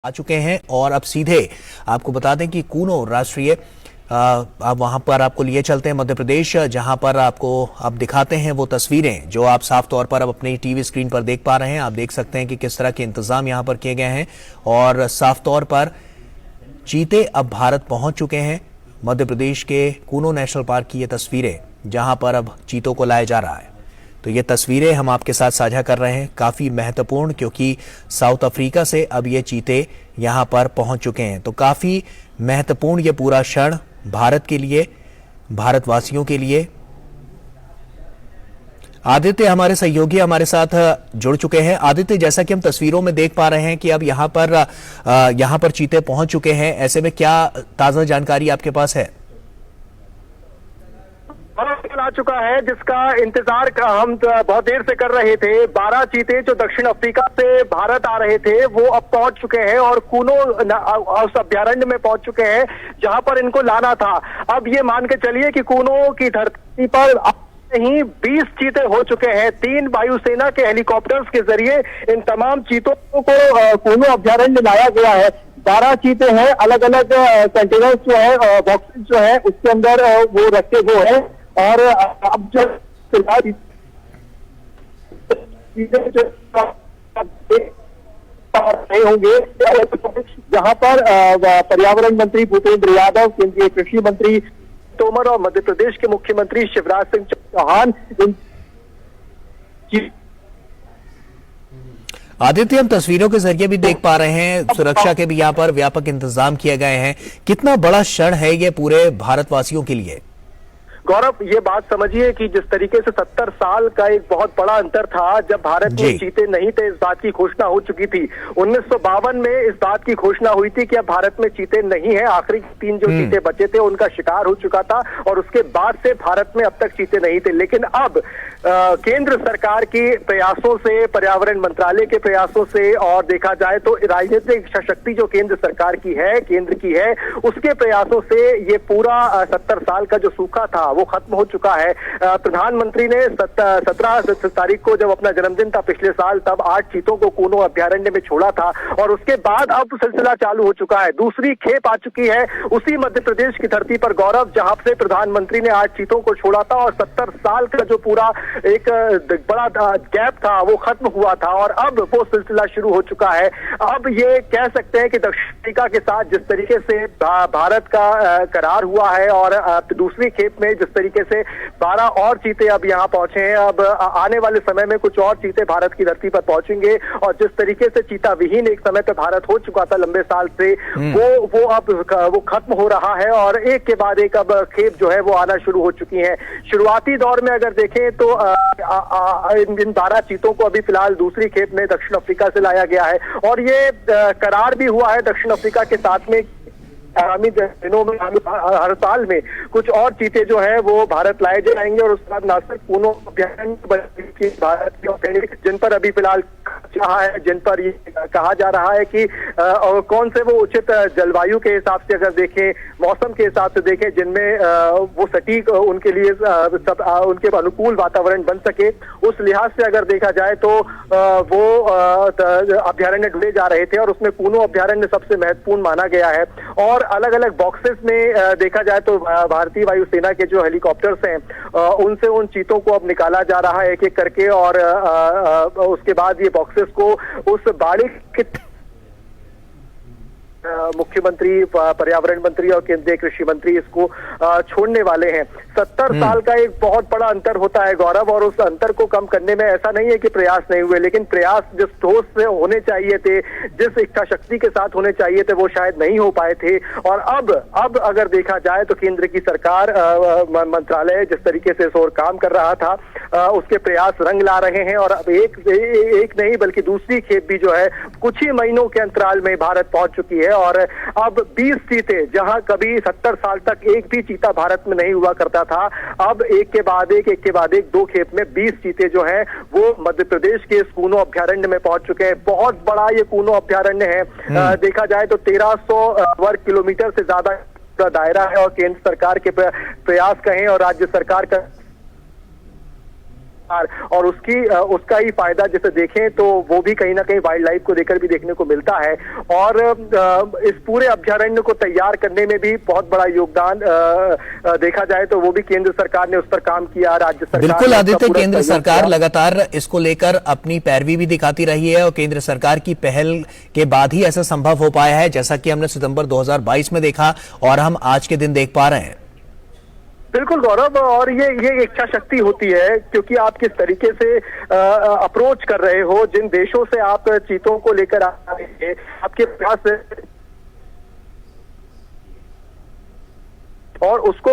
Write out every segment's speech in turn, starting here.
आ चुके हैं और अब सीधे आपको बता दें कि कूनो राष्ट्रीय अब वहां पर आपको लिए चलते हैं मध्य प्रदेश, जहां पर आपको अब दिखाते हैं वो तस्वीरें जो आप साफ तौर पर अब अपनी टीवी स्क्रीन पर देख पा रहे हैं। आप देख सकते हैं कि किस तरह के इंतजाम यहां पर किए गए हैं और साफ तौर पर चीते अब भारत पहुंच चुके हैं। मध्य प्रदेश के कूनो नेशनल पार्क की ये तस्वीरें जहां पर अब चीतों को लाया जा रहा है। तो ये तस्वीरें हम आपके साथ साझा कर रहे हैं, काफी महत्वपूर्ण, क्योंकि साउथ अफ्रीका से अब ये चीते यहां पर पहुंच चुके हैं। तो काफी महत्वपूर्ण ये पूरा क्षण भारत के लिए, भारतवासियों के लिए। आदित्य हमारे सहयोगी हमारे साथ जुड़ चुके हैं। आदित्य, जैसा कि हम तस्वीरों में देख पा रहे हैं कि अब यहां पर चीते पहुंच चुके हैं, ऐसे में क्या ताजा जानकारी आपके पास है? आ चुका है जिसका इंतजार हम बहुत देर से कर रहे थे। 12 चीते जो दक्षिण अफ्रीका से भारत आ रहे थे वो अब पहुंच चुके हैं और कूनो उस अभ्यारण्य में पहुंच चुके हैं जहां पर इनको लाना था। अब ये मान के चलिए कि कूनो की धरती पर ही 20 चीते हो चुके हैं। 3 वायुसेना के हेलीकॉप्टर्स के जरिए इन तमाम चीतों को कूनो अभ्यारण्य लाया गया है। 12 चीते हैं, अलग अलग कंटेनर्स जो है, बॉक्सेस जो है उसके अंदर वो रखे हुए हैं। और अब जो फिलहाल होंगे जहां पर पर्यावरण मंत्री भूपेंद्र यादव, केंद्रीय कृषि मंत्री तोमर और मध्य प्रदेश के मुख्यमंत्री शिवराज सिंह चौहान। आदित्य, हम तस्वीरों के जरिए भी देख पा रहे हैं, सुरक्षा के भी यहाँ पर व्यापक इंतजाम किए गए हैं। कितना बड़ा क्षण है ये पूरे भारतवासियों के लिए? गौरव, ये बात समझिए कि जिस तरीके से 70 साल का एक बहुत बड़ा अंतर था, जब भारत में चीते नहीं थे इस बात की घोषणा हो चुकी थी। 1952 में इस बात की घोषणा हुई थी कि अब भारत में चीते नहीं है। आखिरी 3 जो चीते बचे थे उनका शिकार हो चुका था और उसके बाद से भारत में अब तक चीते नहीं थे। लेकिन अब केंद्र सरकार के प्रयासों से, पर्यावरण मंत्रालय के प्रयासों से और देखा जाए तो राजनीतिक शक्ति जो केंद्र सरकार की है, केंद्र की है, उसके प्रयासों से ये पूरा 70 साल का जो सूखा था वो खत्म हो चुका है। प्रधानमंत्री ने 17 तारीख को जब अपना जन्मदिन था पिछले साल, तब 8 चीतों को कूनो अभ्यारण्य में छोड़ा था और उसके बाद अब सिलसिला चालू हो चुका है। दूसरी खेप आ चुकी है उसी मध्य प्रदेश की धरती पर, गौरव, जहां से प्रधानमंत्री ने 8 चीतों को छोड़ा था और 70 साल का जो पूरा एक बड़ा गैप था वो खत्म हुआ था और अब वो सिलसिला शुरू हो चुका है। अब ये कह सकते हैं कि दक्षिण अफ्रीका के साथ जिस तरीके से भारत का करार हुआ है और दूसरी खेप में जिस तरीके से 12 और चीते अब यहाँ पहुंचे हैं, अब आने वाले समय में कुछ और चीते भारत की धरती पर पहुंचेंगे और जिस तरीके से चीता विहीन एक समय पर भारत हो चुका था लंबे साल से, वो अब वो खत्म हो रहा है और एक के बाद एक अब खेप जो है वो आना शुरू हो चुकी है। शुरुआती दौर में अगर देखें तो इन 12 चीतों को अभी फिलहाल दूसरी खेप में दक्षिण अफ्रीका से लाया गया है और ये करार भी हुआ है दक्षिण अफ्रीका के साथ में आगामी दिनों में, हर साल में कुछ और चीते जो है वो भारत लाए जाएंगे और उसके बाद ना सिर्फ कूनो अभ्यारण्य भारत के जिन पर अभी फिलहाल चाहा है, जिन पर ये कहा जा रहा है कि कौन से वो उचित जलवायु के हिसाब से अगर देखें, मौसम के हिसाब से देखें, जिनमें वो सटीक उनके लिए सब उनके अनुकूल वातावरण बन सके, उस लिहाज से अगर देखा जाए तो वो अभ्यारण्य ढूंढे जा रहे थे और उसमें कूनो अभ्यारण्य सबसे महत्वपूर्ण माना गया है। और अलग अलग बॉक्सेस में देखा जाए तो भारतीय वायुसेना के जो हेलीकॉप्टर्स हैं उनसे उन चीतों को अब निकाला जा रहा है एक एक करके और उसके बाद ये बॉक्सेस को उस बाड़ी के मुख्यमंत्री, पर्यावरण मंत्री और केंद्रीय कृषि मंत्री इसको छोड़ने वाले हैं। 70 साल का एक बहुत बड़ा अंतर होता है, गौरव, और उस अंतर को कम करने में ऐसा नहीं है कि प्रयास नहीं हुए, लेकिन प्रयास जिस ठोस से होने चाहिए थे, जिस इच्छा शक्ति के साथ होने चाहिए थे, वो शायद नहीं हो पाए थे। और अब अगर देखा जाए तो केंद्र की सरकार, मंत्रालय जिस तरीके से इस ओर काम कर रहा था, उसके प्रयास रंग ला रहे हैं और अब एक नहीं बल्कि दूसरी खेप भी जो है कुछ ही महीनों के अंतराल में भारत पहुंच चुकी है और अब 20 चीते, जहां कभी 70 साल तक एक भी चीता भारत में नहीं हुआ करता था, अब एक के बाद एक 2 खेप में 20 चीते जो हैं वो मध्य प्रदेश के इस कूनो अभ्यारण्य में पहुंच चुके हैं। बहुत बड़ा ये कूनो अभ्यारण्य है, देखा जाए तो 1300 वर्ग किलोमीटर से ज्यादा दायरा है और केंद्र सरकार के प्रयास कहें और राज्य सरकार का और उसका ही फायदा जैसे देखें तो वो भी कहीं ना कहीं वाइल्ड लाइफ को लेकर भी देखने को मिलता है। और इस पूरे अभ्यारण्य को तैयार करने में भी बहुत बड़ा योगदान देखा जाए तो वो भी केंद्र सरकार ने उस पर काम किया, राज्य सरकार बिल्कुल आदित्य, केंद्र सरकार किया। लगातार इसको लेकर अपनी पैरवी भी दिखाती रही है और केंद्र सरकार की पहल के बाद ही ऐसा संभव हो पाया है, जैसा कि हमने सितंबर 2022 में देखा और हम आज के दिन देख पा रहे हैं। बिल्कुल गौरव, और ये इच्छा शक्ति होती है, क्योंकि आप किस तरीके से अप्रोच कर रहे हो, जिन देशों से आप चीतों को लेकर आ रहे हैं, आपके पास और उसको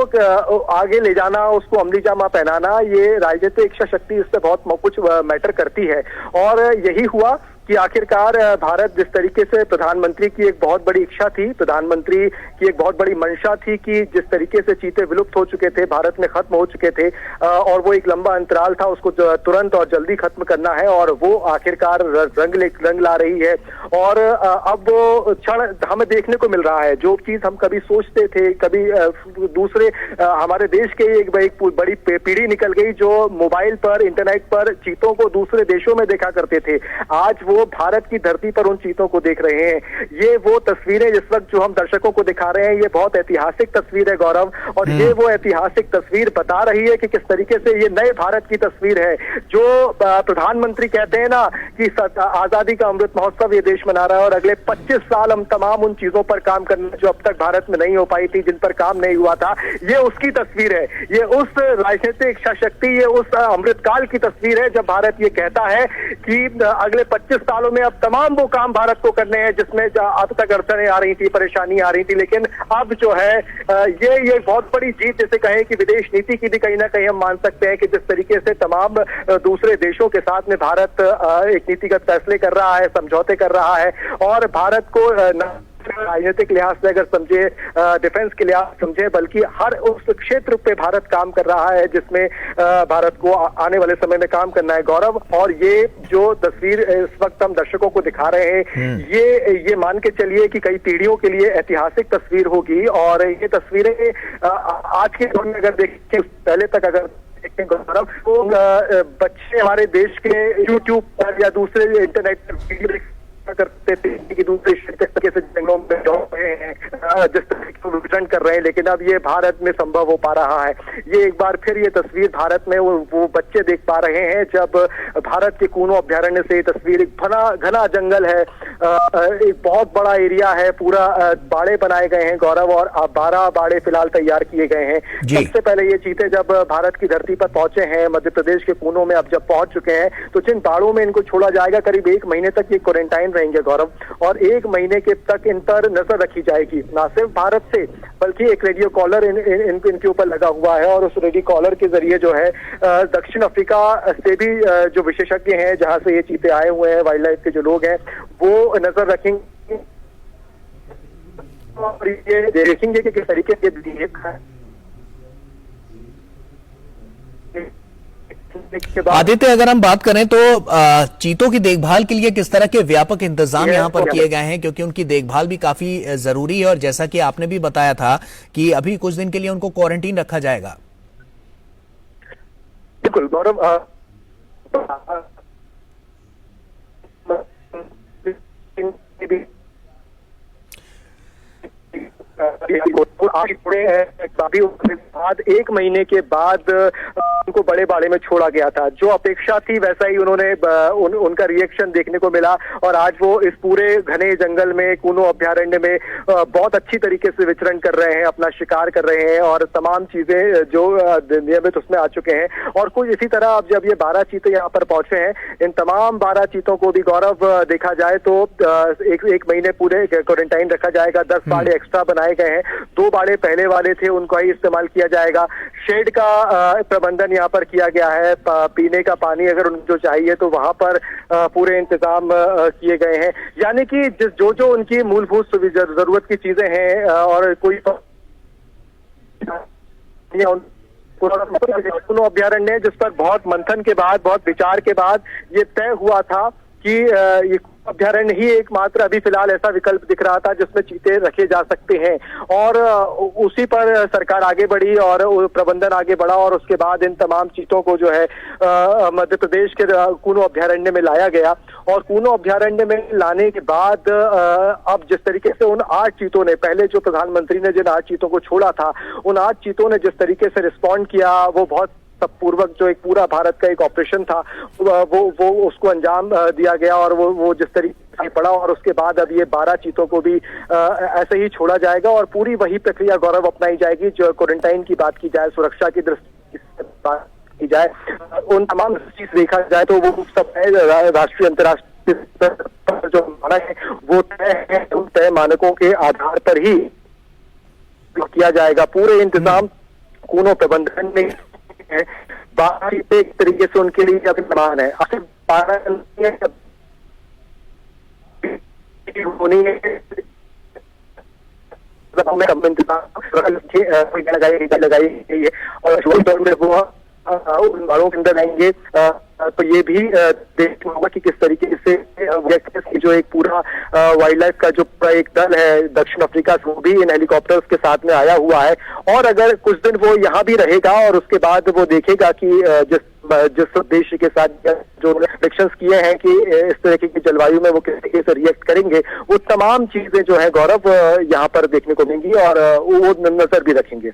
आगे ले जाना, उसको अमली जामा पहनाना, ये राजनीतिक इच्छा शक्ति इससे बहुत कुछ मैटर करती है। और यही हुआ कि आखिरकार भारत जिस तरीके से प्रधानमंत्री की एक बहुत बड़ी इच्छा थी, प्रधानमंत्री की एक बहुत बड़ी मंशा थी कि जिस तरीके से चीते विलुप्त हो चुके थे, भारत में खत्म हो चुके थे और वो एक लंबा अंतराल था, उसको तुरंत और जल्दी खत्म करना है, और वो आखिरकार रंग ला रही है। और अब वो क्षण हमें देखने को मिल रहा है, जो चीज हम कभी सोचते थे, कभी दूसरे हमारे देश के एक बड़ी पीढ़ी निकल गई जो मोबाइल पर, इंटरनेट पर चीतों को दूसरे देशों में देखा करते थे, आज वो भारत की धरती पर उन चीतों को देख रहे हैं। ये वो तस्वीरें जिस वक्त जो हम दर्शकों को दिखा रहे हैं, ये बहुत ऐतिहासिक तस्वीर है गौरव, और ये वो ऐतिहासिक तस्वीर बता रही है कि किस तरीके से ये नए भारत की तस्वीर है। जो प्रधानमंत्री कहते हैं ना कि आजादी का अमृत महोत्सव ये देश मना रहा है और अगले 25 साल हम तमाम उन चीजों पर काम करना जो अब तक भारत में नहीं हो पाई थी, जिन पर काम नहीं हुआ था, ये उसकी तस्वीर है। ये उस राजनीतिक इच्छा शक्ति, ये उस अमृतकाल की तस्वीर है जब भारत ये कहता है कि अगले 25 सालों में अब तमाम वो काम भारत को करने हैं जिसमें अब तक अड़चनें आ रही थी, परेशानी आ रही थी, लेकिन अब जो है ये बहुत बड़ी जीत जैसे कहें कि विदेश नीति की भी कहीं ना कहीं हम मान सकते हैं कि जिस तरीके से तमाम दूसरे देशों के साथ में भारत एक नीतिगत फैसले कर रहा है, समझौते कर रहा है, और भारत को राजनीतिक लिहाज से अगर समझे, डिफेंस के लिहाज समझे, बल्कि हर उस क्षेत्र पे भारत काम कर रहा है जिसमें भारत को आने वाले समय में काम करना है गौरव। और ये जो तस्वीर इस वक्त हम दर्शकों को दिखा रहे हैं, ये मान के चलिए कि कई पीढ़ियों के लिए ऐतिहासिक तस्वीर होगी। और ये तस्वीरें आज के दौर में अगर देखें, पहले तक अगर गौरव को बच्चे हमारे देश के यूट्यूब पर या दूसरे इंटरनेट पर वीडियो करते थे कि दूसरे तरीके से जंगलों में जा रहे हैं, जिस तरीके से विचरण कर रहे हैं, लेकिन अब ये भारत में संभव हो पा रहा है। ये एक बार फिर ये तस्वीर भारत में वो बच्चे देख पा रहे हैं जब भारत के कूनो अभ्यारण्य से ये तस्वीर, एक घना जंगल है, एक बहुत बड़ा एरिया है, पूरा बाड़े बनाए गए हैं गौरव, और 12 बाड़े फिलहाल तैयार किए गए हैं। सबसे पहले ये चीते जब भारत की धरती पर पहुंचे हैं, मध्य प्रदेश के कूनों में अब जब पहुंच चुके हैं, तो जिन बाड़ों में इनको छोड़ा जाएगा, करीब 1 महीने तक ये क्वारंटाइन रहेंगे गौरव, और 1 महीने के तक इन पर नजर रखी जाएगी, ना सिर्फ भारत से बल्कि एक रेडियो कॉलर इनके ऊपर लगा हुआ है, और उस रेडियो कॉलर के जरिए जो है दक्षिण अफ्रीका से भी जो विशेषज्ञ हैं, जहां से ये चीते आए हुए हैं, वाइल्ड लाइफ के जो लोग हैं, वो नजर रखेंगे और ये देखेंगे कि किस तरीके से आदित्य, अगर हम बात करें तो चीतों की देखभाल के लिए किस तरह के व्यापक इंतजाम यहाँ पर किए गए हैं, क्योंकि उनकी देखभाल भी काफी जरूरी है, और जैसा कि आपने भी बताया था कि अभी कुछ दिन के लिए उनको क्वारंटीन रखा जाएगा। बिल्कुल गौरव, बाद 1 महीने के बाद उनको बड़े बाड़े में छोड़ा गया था। जो अपेक्षा थी वैसा ही उन्होंने उनका रिएक्शन देखने को मिला, और आज वो इस पूरे घने जंगल में, कूनो अभ्यारण्य में बहुत अच्छी तरीके से विचरण कर रहे हैं, अपना शिकार कर रहे हैं, और तमाम चीजें जो नियमित उसमें आ चुके हैं। और कुछ इसी तरह अब जब ये 12 चीते यहाँ पर पहुंचे हैं, इन तमाम 12 चीतों को भी गौरव देखा जाए तो एक महीने पूरे क्वारंटाइन रखा जाएगा। 10 बाड़े एक्स्ट्रा बनाए गए हैं, 2 बाड़े पहले वाले थे उनको ही इस्तेमाल किया जाएगा। शेड का प्रबंधन यहाँ पर किया गया है, पीने का पानी अगर उनको चाहिए तो वहां पर पूरे इंतजाम किए गए हैं। यानी कि जो उनकी मूलभूत जरूरत की चीजें हैं, और कोई कूनो अभ्यारण्य जिस पर बहुत मंथन के बाद, बहुत विचार के बाद ये तय हुआ था कि ये अभ्यारण्य ही एकमात्र अभी फिलहाल ऐसा विकल्प दिख रहा था जिसमें चीते रखे जा सकते हैं, और उसी पर सरकार आगे बढ़ी और प्रबंधन आगे बढ़ा, और उसके बाद इन तमाम चीतों को जो है मध्य प्रदेश के कूनो अभ्यारण्य में लाया गया। और कूनो अभ्यारण्य में लाने के बाद अब जिस तरीके से उन 8 चीतों ने, पहले जो प्रधानमंत्री ने जिन 8 चीतों को छोड़ा था, उन 8 चीतों ने जिस तरीके से रिस्पॉन्ड किया, वो बहुत पूर्वक जो एक पूरा भारत का एक ऑपरेशन था वो उसको अंजाम दिया गया, और वो जिस तरीके से पड़ा, और उसके बाद अब ये 12 चीतों को भी ऐसे ही छोड़ा जाएगा, और पूरी वही प्रक्रिया गौरव अपनाई जाएगी जो क्वारंटाइन की बात की जाए, सुरक्षा की दृष्टि से बात की जाए, उन तमाम चीज देखा जाए तो वो सब राष्ट्रीय अंतर्राष्ट्रीय स्तर पर जो मानक है वो तय है, उन तय मानकों के आधार पर ही किया जाएगा। पूरे इंतजाम कूनो प्रबंधन में है, 12 चीते एक तरीके से उनके लिए अभी समान है। अब 12 होनी है, लगाई गई है, और शुरू दौर में वो उन बाड़ों के अंदर आएंगे, तो ये भी देखना होगा कि किस तरीके से जो एक पूरा वाइल्ड लाइफ का जो पूरा एक दल है दक्षिण अफ्रीका से, वो भी इन हेलीकॉप्टर्स के साथ में आया हुआ है, और अगर कुछ दिन वो यहाँ भी रहेगा और उसके बाद वो देखेगा कि जिस उद्देश्य के साथ जो प्रेडिक्शंस किए हैं कि इस तरीके की जलवायु में वो किस तरीके से रिएक्ट करेंगे, वो तमाम चीजें जो है गौरव यहाँ पर देखने को मिलेंगी, और वो नजर भी रखेंगे।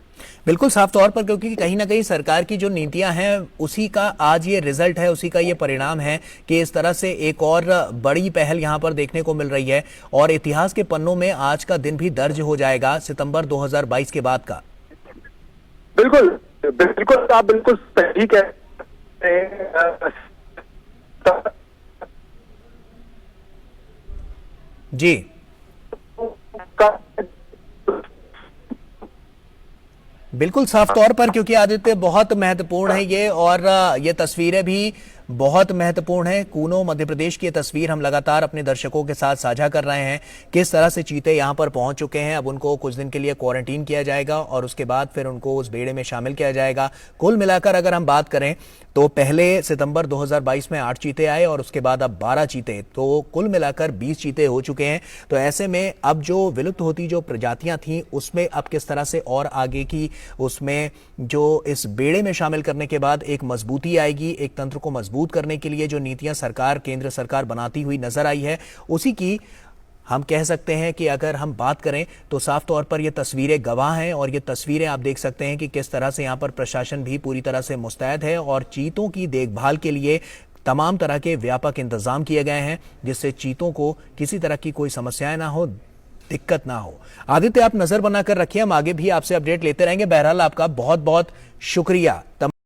बिल्कुल साफ तौर पर, क्योंकि कहीं ना कहीं सरकार की जो नीतियां हैं उसी का आज ये रिजल्ट है, उसी का ये परिणाम है कि इस तरह से एक और बड़ी पहल यहां पर देखने को मिल रही है, और इतिहास के पन्नों में आज का दिन भी दर्ज हो जाएगा सितंबर 2022 के बाद का। बिल्कुल बिल्कुल, आप बिल्कुल सही कह रहे हैं जी। बिल्कुल साफ तौर पर, क्योंकि आदित्य बहुत महत्वपूर्ण है ये, और ये तस्वीरें भी बहुत महत्वपूर्ण है। कूनो मध्य प्रदेश की तस्वीर हम लगातार अपने दर्शकों के साथ साझा कर रहे हैं, किस तरह से चीते यहां पर पहुंच चुके हैं। अब उनको कुछ दिन के लिए क्वारंटीन किया जाएगा और उसके बाद फिर उनको उस बेड़े में शामिल किया जाएगा। कुल मिलाकर अगर हम बात करें तो पहले सितंबर 2022 में 8 चीते आए और उसके बाद अब 12 चीते, तो कुल मिलाकर 20 चीते हो चुके हैं। तो ऐसे में अब जो विलुप्त होती जो प्रजातियां थीं उसमें अब किस तरह से और आगे की उसमें जो इस बेड़े में शामिल करने के बाद एक मजबूती आएगी, एक तंत्र को मजबूत करने के लिए जो नीतियां सरकार, केंद्र सरकार बनाती हुई नजर आई है, उसी की हम कह सकते हैं कि अगर हम बात करें तो साफ तौर पर ये तस्वीरें गवाह हैं, और ये तस्वीरें आप देख सकते हैं कि किस तरह से यहाँ पर प्रशासन भी पूरी तरह से मुस्तैद है, और चीतों की देखभाल के लिए तमाम तरह के व्यापक इंतजाम किए गए हैं, जिससे चीतों को किसी तरह की कोई समस्याएं ना हो, दिक्कत ना हो। आदित्य, आप नजर बनाकर रखिए, हम आगे भी आपसे अपडेट लेते रहेंगे। बहरहाल आपका बहुत बहुत शुक्रिया।